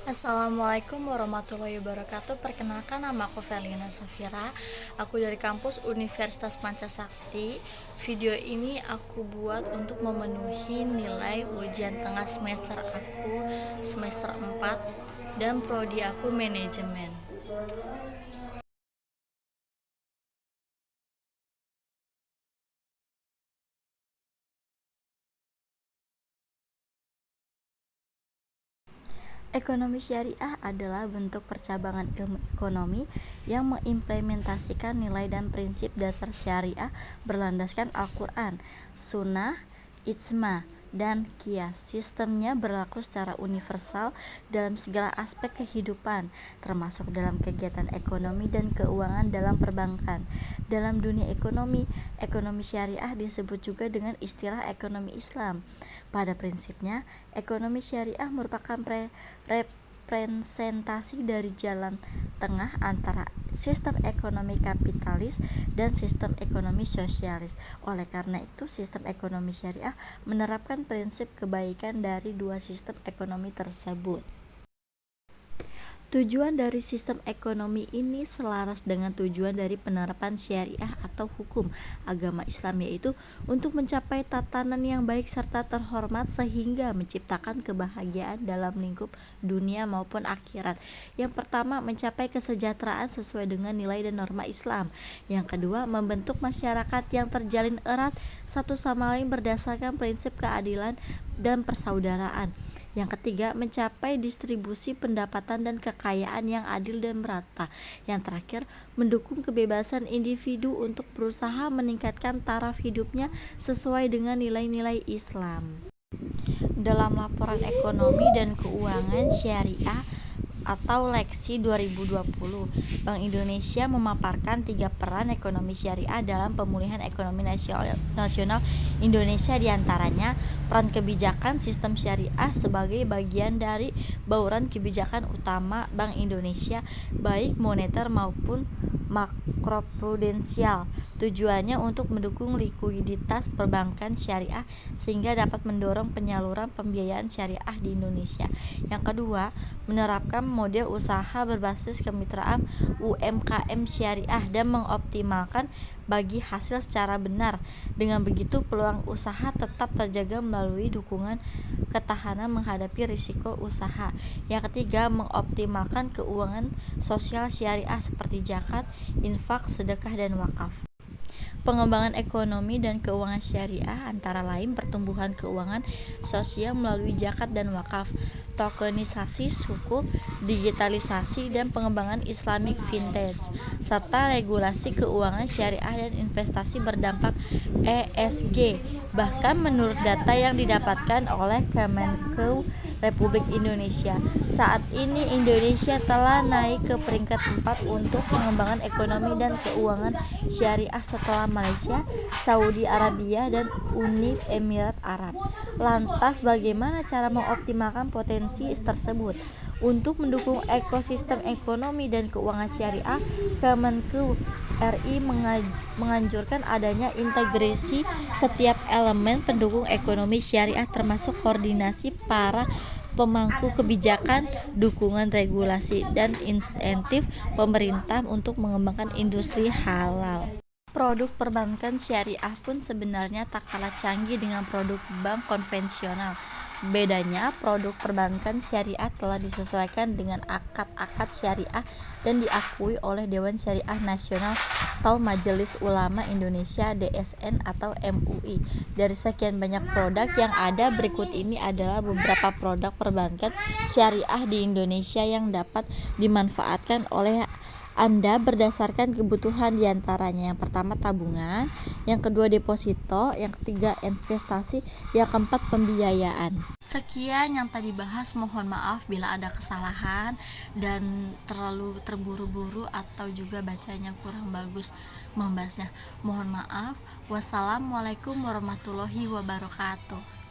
Assalamualaikum warahmatullahi wabarakatuh. Perkenalkan, nama aku Verlina Safira. Aku dari kampus Universitas Pancasakti. Video ini aku buat untuk memenuhi nilai ujian tengah semester aku semester 4 dan prodi aku manajemen. Ekonomi syariah adalah bentuk percabangan ilmu ekonomi yang mengimplementasikan nilai dan prinsip dasar syariah berlandaskan Al-Quran, Sunnah, Ijma, dan Qiyas. Sistemnya berlaku secara universal dalam segala aspek kehidupan, termasuk dalam kegiatan ekonomi dan keuangan dalam perbankan. Dalam dunia ekonomi, ekonomi syariah disebut juga dengan istilah ekonomi Islam. Pada prinsipnya, ekonomi syariah merupakan representasi dari jalan tengah antara sistem ekonomi kapitalis dan sistem ekonomi sosialis. Oleh karena itu, sistem ekonomi syariah menerapkan prinsip kebaikan dari dua sistem ekonomi tersebut. Tujuan dari sistem ekonomi ini selaras dengan tujuan dari penerapan syariah atau hukum agama Islam, yaitu untuk mencapai tatanan yang baik serta terhormat sehingga menciptakan kebahagiaan dalam lingkup dunia maupun akhirat. Yang pertama, mencapai kesejahteraan sesuai dengan nilai dan norma Islam. Yang kedua, membentuk masyarakat yang terjalin erat satu sama lain berdasarkan prinsip keadilan dan persaudaraan. Yang ketiga, mencapai distribusi pendapatan dan kekayaan yang adil dan merata. Yang terakhir, mendukung kebebasan individu untuk berusaha meningkatkan taraf hidupnya sesuai dengan nilai-nilai Islam. Dalam laporan ekonomi dan keuangan syariah atau Leksi 2020, Bank Indonesia memaparkan 3 peran ekonomi syariah dalam pemulihan ekonomi nasional Indonesia, diantaranya peran kebijakan sistem syariah sebagai bagian dari bauran kebijakan utama Bank Indonesia baik moneter maupun makroprudensial. Tujuannya untuk mendukung likuiditas perbankan syariah sehingga dapat mendorong penyaluran pembiayaan syariah di Indonesia. Yang kedua, menerapkan model usaha berbasis kemitraan UMKM syariah dan mengoptimalkan bagi hasil secara benar. Dengan begitu, peluang usaha tetap terjaga melalui dukungan ketahanan menghadapi risiko usaha. Yang ketiga, mengoptimalkan keuangan sosial syariah seperti zakat, infak, sedekah, dan wakaf. Pengembangan ekonomi dan keuangan syariah antara lain pertumbuhan keuangan sosial melalui zakat dan wakaf, tokenisasi suku, digitalisasi dan pengembangan Islamic Vintage, serta regulasi keuangan syariah dan investasi berdampak ESG. Bahkan menurut data yang didapatkan oleh Kemenku Republik Indonesia, saat ini Indonesia telah naik ke peringkat 4 untuk pengembangan ekonomi dan keuangan syariah setelah Malaysia, Saudi Arabia, dan Uni Emirat Arab. Lantas bagaimana cara mengoptimalkan potensi tersebut? Untuk mendukung ekosistem ekonomi dan keuangan syariah, Kemenku RI menganjurkan adanya integrasi setiap elemen pendukung ekonomi syariah termasuk koordinasi para pemangku kebijakan, dukungan regulasi, dan insentif pemerintah untuk mengembangkan industri halal. Produk perbankan syariah pun sebenarnya tak kalah canggih dengan produk bank konvensional. Bedanya, produk perbankan syariah telah disesuaikan dengan akad-akad syariah dan diakui oleh Dewan Syariah Nasional atau Majelis Ulama Indonesia (DSN) atau MUI. Dari sekian banyak produk yang ada, berikut ini adalah beberapa produk perbankan syariah di Indonesia yang dapat dimanfaatkan oleh Anda berdasarkan kebutuhan, diantaranya yang pertama tabungan, yang kedua deposito, yang ketiga investasi, yang keempat pembiayaan. Sekian yang tadi bahas, mohon maaf bila ada kesalahan dan terlalu terburu-buru atau juga bacanya kurang bagus membahasnya. Mohon maaf. Wassalamualaikum warahmatullahi wabarakatuh.